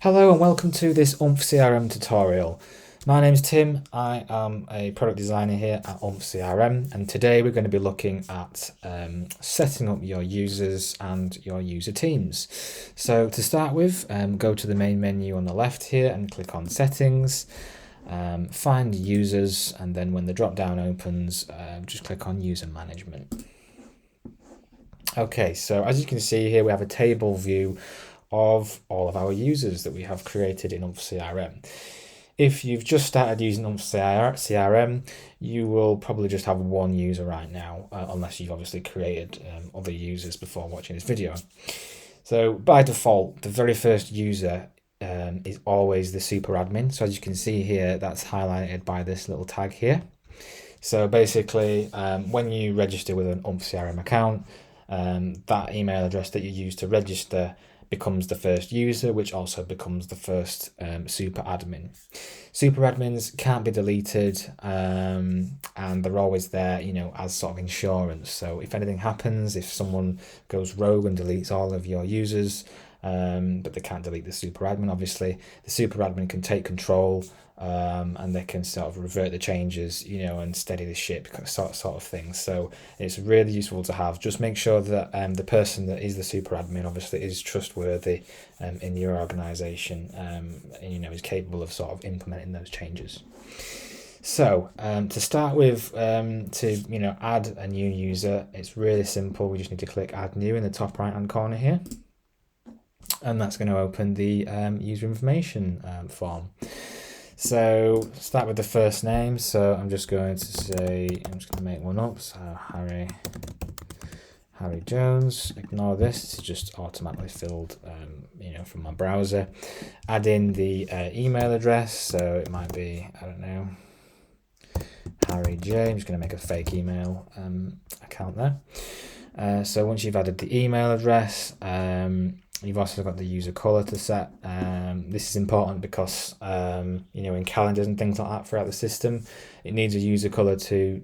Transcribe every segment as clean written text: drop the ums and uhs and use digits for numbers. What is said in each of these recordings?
Hello and welcome to this Oomph CRM tutorial. My name is Tim. I am a product designer here at Oomph CRM, and today we're going to be looking at setting up your users and your user teams. So to start with, go to the main menu on the left here and click on Settings. Find Users, and then when the drop down opens, just click on User Management. Okay, so as you can see here, we have a table view of all of our users that we have created in Oomph CRM. If you've just started using Oomph CRM, you will probably just have one user right now, unless you've obviously created other users before watching this video. So by default, the very first user is always the super admin. So as you can see here, that's highlighted by this little tag here. So basically, when you register with an Oomph CRM account, that email address that you use to register becomes the first user, which also becomes the first super admin. Super admins can't be deleted, and they're always there, as sort of insurance. So if anything happens, if someone goes rogue and deletes all of your users, but they can't delete the super admin, obviously, the super admin can take control, and they can sort of revert the changes, and steady the ship sort of thing. So it's really useful to have. Just make sure that the person that is the super admin obviously is trustworthy in your organization, and is capable of sort of implementing those changes. So to start with, to add a new user, it's really simple. We just need to click Add New in the top right hand corner here, and that's going to open the user information form. So start with the first name. So I'm just going to make one up. So Harry Jones. Ignore this. It's just automatically filled, from my browser. Add in the email address. So it might be, I don't know, Harry J. I'm just going to make a fake email account there. So once you've added the email address, you've also got the user color to set. This is important because, in calendars and things like that throughout the system, it needs a user color to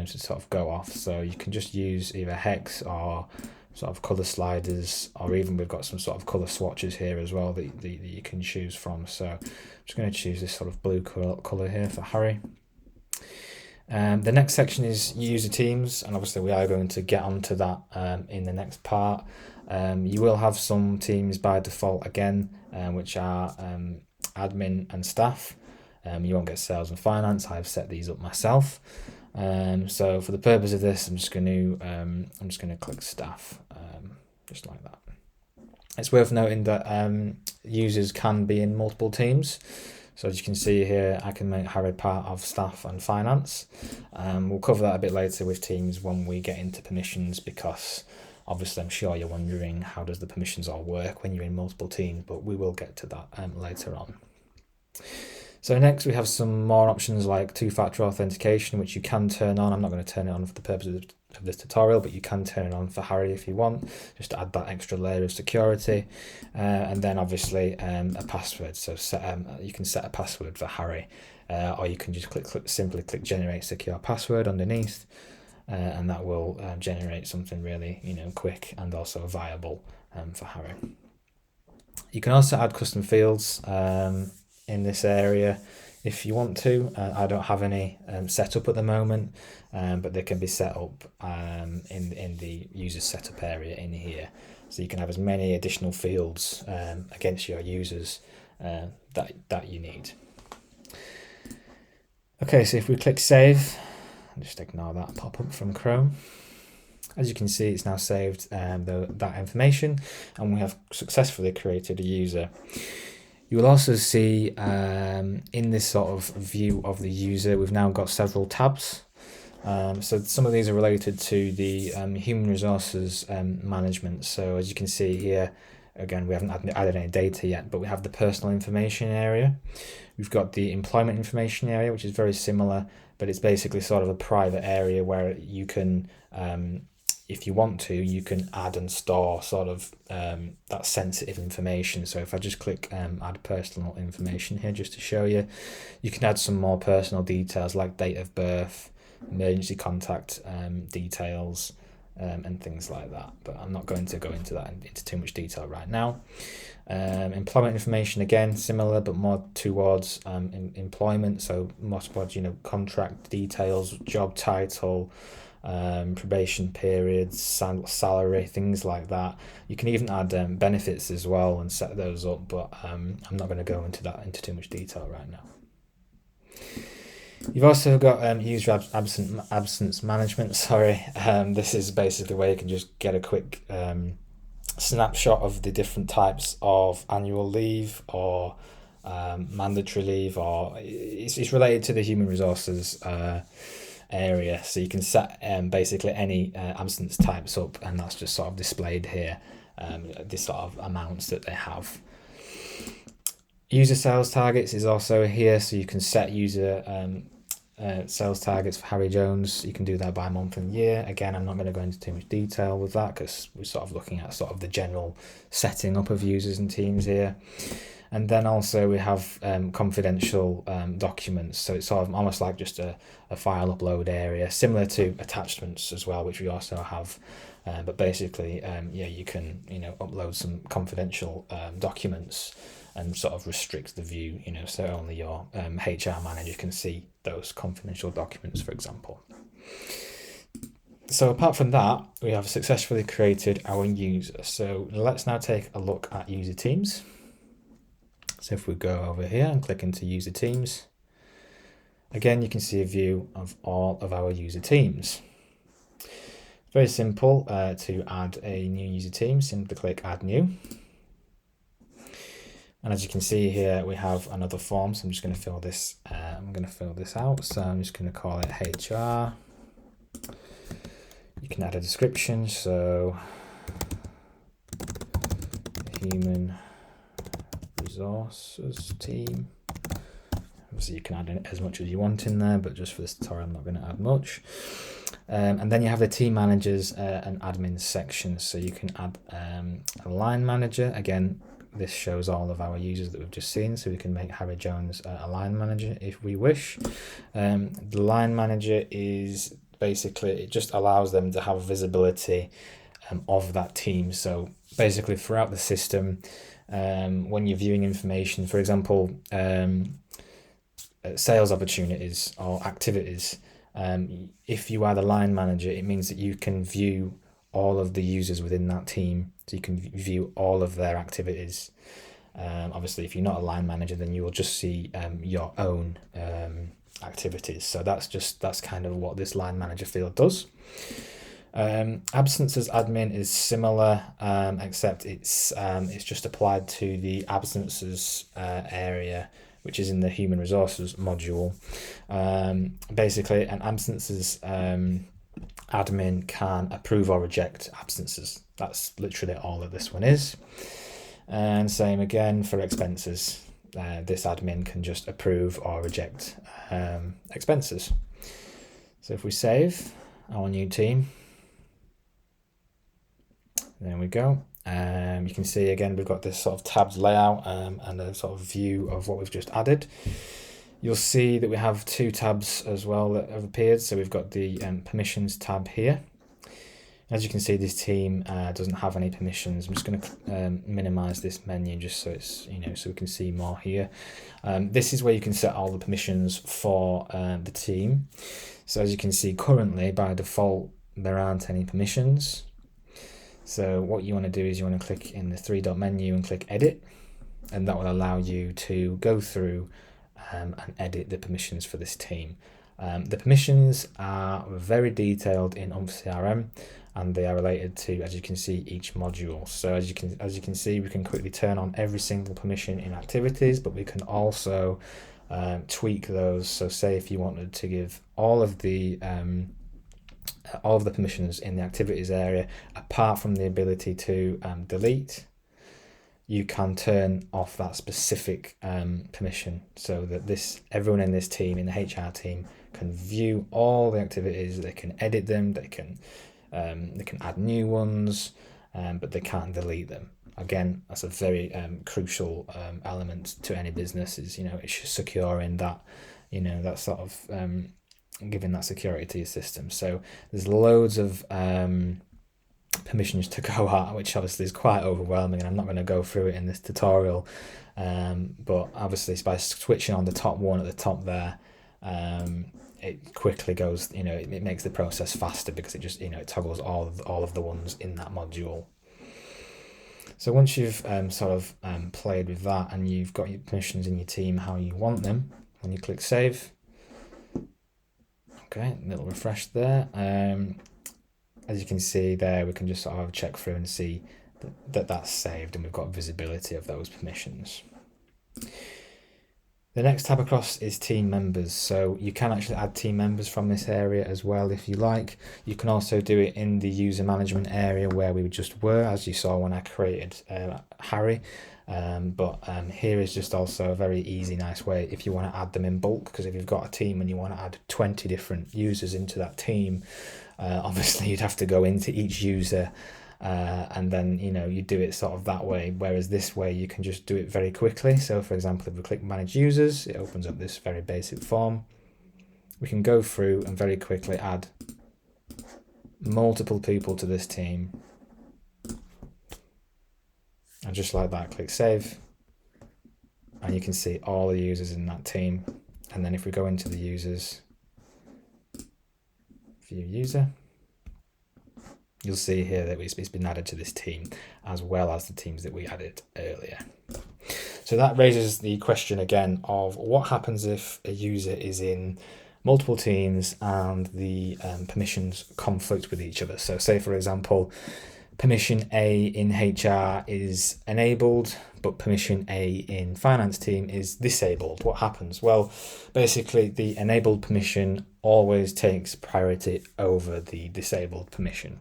sort of go off. So you can just use either hex or sort of color sliders, or even we've got some sort of color swatches here as well that you can choose from. So I'm just going to choose this sort of blue color here for Harry. The next section is user teams, and obviously we are going to get onto that in the next part. You will have some teams by default again, which are admin and staff. You won't get sales and finance. I've set these up myself. So for the purpose of this, I'm just going to click staff, just like that. It's worth noting that users can be in multiple teams. So as you can see here, I can make Harry part of staff and finance. We'll cover that a bit later with teams when we get into permissions, because obviously I'm sure you're wondering how does the permissions all work when you're in multiple teams, but we will get to that later on. So next we have some more options like two-factor authentication, which you can turn on. I'm not going to turn it on for the purpose of this tutorial, but you can turn it on for Harry if you want, just to add that extra layer of security. And then obviously a password. So you can set a password for Harry, or you can just simply click generate secure password underneath, and that will generate something really quick and also viable for Harry. You can also add custom fields in this area if you want to. I don't have any set up at the moment, but they can be set up in the user setup area in here. So you can have as many additional fields against your users that you need. Okay, so if we click save, just ignore that pop-up from Chrome. As you can see, it's now saved that information, and we have successfully created a user. You will also see in this sort of view of the user, we've now got several tabs. So some of these are related to the human resources management. So as you can see here, again, we haven't added any data yet, but we have the personal information area. We've got the employment information area, which is very similar, but it's basically sort of a private area where you can, if you want to, you can add and store sort of that sensitive information. So if I just click add personal information here, just to show you, you can add some more personal details like date of birth, emergency contact details, and things like that. But I'm not going to go into that into too much detail right now. Employment information, again, similar, but more towards employment. So more towards, contract details, job title, probation periods, salary, things like that. You can even add benefits as well and set those up, but I'm not going to go into too much detail right now. You've also got user absence management. This is basically where you can just get a quick snapshot of the different types of annual leave or mandatory leave, or it's related to the human resources area. So you can set basically any absence types up, and that's just sort of displayed here, this sort of amounts that they have. User sales targets is also here, so you can set user sales targets for Harry Jones. You can do that by month and year. Again, I'm not going to go into too much detail with that because we're sort of looking at sort of the general setting up of users and teams here. And then also we have confidential documents. So it's sort of almost like just a file upload area, similar to attachments as well, which we also have. But basically, you can upload some confidential documents and sort of restrict the view, so only your HR manager can see those confidential documents, for example. So apart from that, we have successfully created our user. So let's now take a look at user teams. So if we go over here and click into user teams, again, you can see a view of all of our user teams. Very simple to add a new user team. Simply click add new. And as you can see here, we have another form. So I'm just going to fill this. I'm going to fill this out. So I'm just going to call it HR. You can add a description. So human resources team. Obviously, you can add in as much as you want in there, but just for this tutorial, I'm not going to add much. And then you have the team managers and admin sections. So you can add a line manager. Again, this shows all of our users that we've just seen, so we can make Harry Jones a line manager if we wish. The line manager is basically, it just allows them to have visibility of that team. So basically throughout the system, when you're viewing information, for example, sales opportunities or activities, if you are the line manager, it means that you can view all of the users within that team, so you can view all of their activities. Obviously, if you're not a line manager, then you will just see your own activities. So that's kind of what this line manager field does. Absences admin is similar, except it's just applied to the absences area, which is in the human resources module. Basically, an absences admin can approve or reject absences. That's literally all that this one is. And same again for expenses. This admin can just approve or reject expenses. So if we save our new team, there we go. You can see again we've got this sort of tabs layout and a sort of view of what we've just added. You'll see that we have two tabs as well that have appeared. So we've got the permissions tab here. As you can see, this team doesn't have any permissions. I'm just going to minimize this menu just so it's, so we can see more here. This is where you can set all the permissions for the team. So as you can see, currently by default, there aren't any permissions. So what you want to do is you want to click in the three-dot menu and click edit, and that will allow you to go through and edit the permissions for this team. The permissions are very detailed in Oomph CRM, and they are related to, as you can see, each module. So as you can see, we can quickly turn on every single permission in activities, but we can also tweak those. So say if you wanted to give all of the permissions in the activities area, apart from the ability to delete, you can turn off that specific permission, so that everyone in this team, in the HR team, can view all the activities. They can edit them, they can add new ones, but they can't delete them. Again, that's a very crucial element to any business, is it's securing that that sort of giving that security to your system. So there's loads of permissions to go at, which obviously is quite overwhelming, and I'm not going to go through it in this tutorial. But obviously, by switching on the top one at the top there, it quickly goes, it makes the process faster because it just, it toggles all of the ones in that module. So once you've played with that and you've got your permissions in your team how you want them, when you click save, okay, a little refresh there. As you can see there, we can just sort of check through and see that that's saved, and we've got visibility of those permissions. The next tab across is team members. So you can actually add team members from this area as well if you like. You can also do it in the user management area where we just were, as you saw when I created Harry. But here is just also a very easy, nice way if you want to add them in bulk, because if you've got a team and you want to add 20 different users into that team, obviously you'd have to go into each user and then you do it sort of that way, whereas this way you can just do it very quickly. So for example, if we click manage users, it opens up this very basic form. We can go through and very quickly add multiple people to this team, and just like that, click save, and you can see all the users in that team. And then if we go into the users, view user, you'll see here that it's been added to this team as well as the teams that we added earlier. So that raises the question again of what happens if a user is in multiple teams and the permissions conflict with each other. So say, for example, permission A in HR is enabled, but permission A in finance team is disabled. What happens? Well, basically the enabled permission always takes priority over the disabled permission.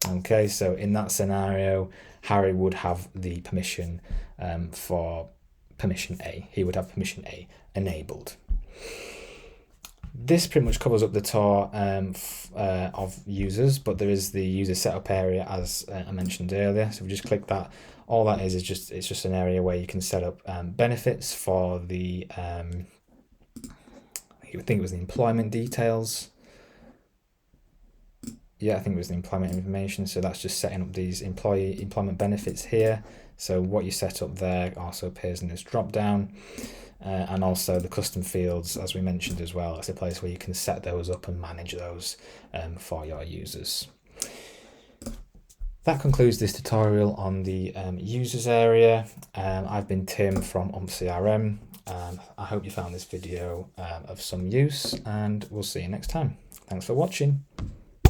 Okay, so in that scenario, Harry would have the permission for permission A. He would have permission A enabled. This pretty much covers up the tour of users, but there is the user setup area, as I mentioned earlier. So we just click that. All that is just an area where you can set up benefits for the I think it was the employment details. Yeah, I think it was the employment information. So that's just setting up these employment benefits here. So what you set up there also appears in this drop down. And also the custom fields, as we mentioned as well, it's a place where you can set those up and manage those for your users. That concludes this tutorial on the users area. I've been Tim from Oomph CRM. I hope you found this video of some use, and we'll see you next time. Thanks for watching.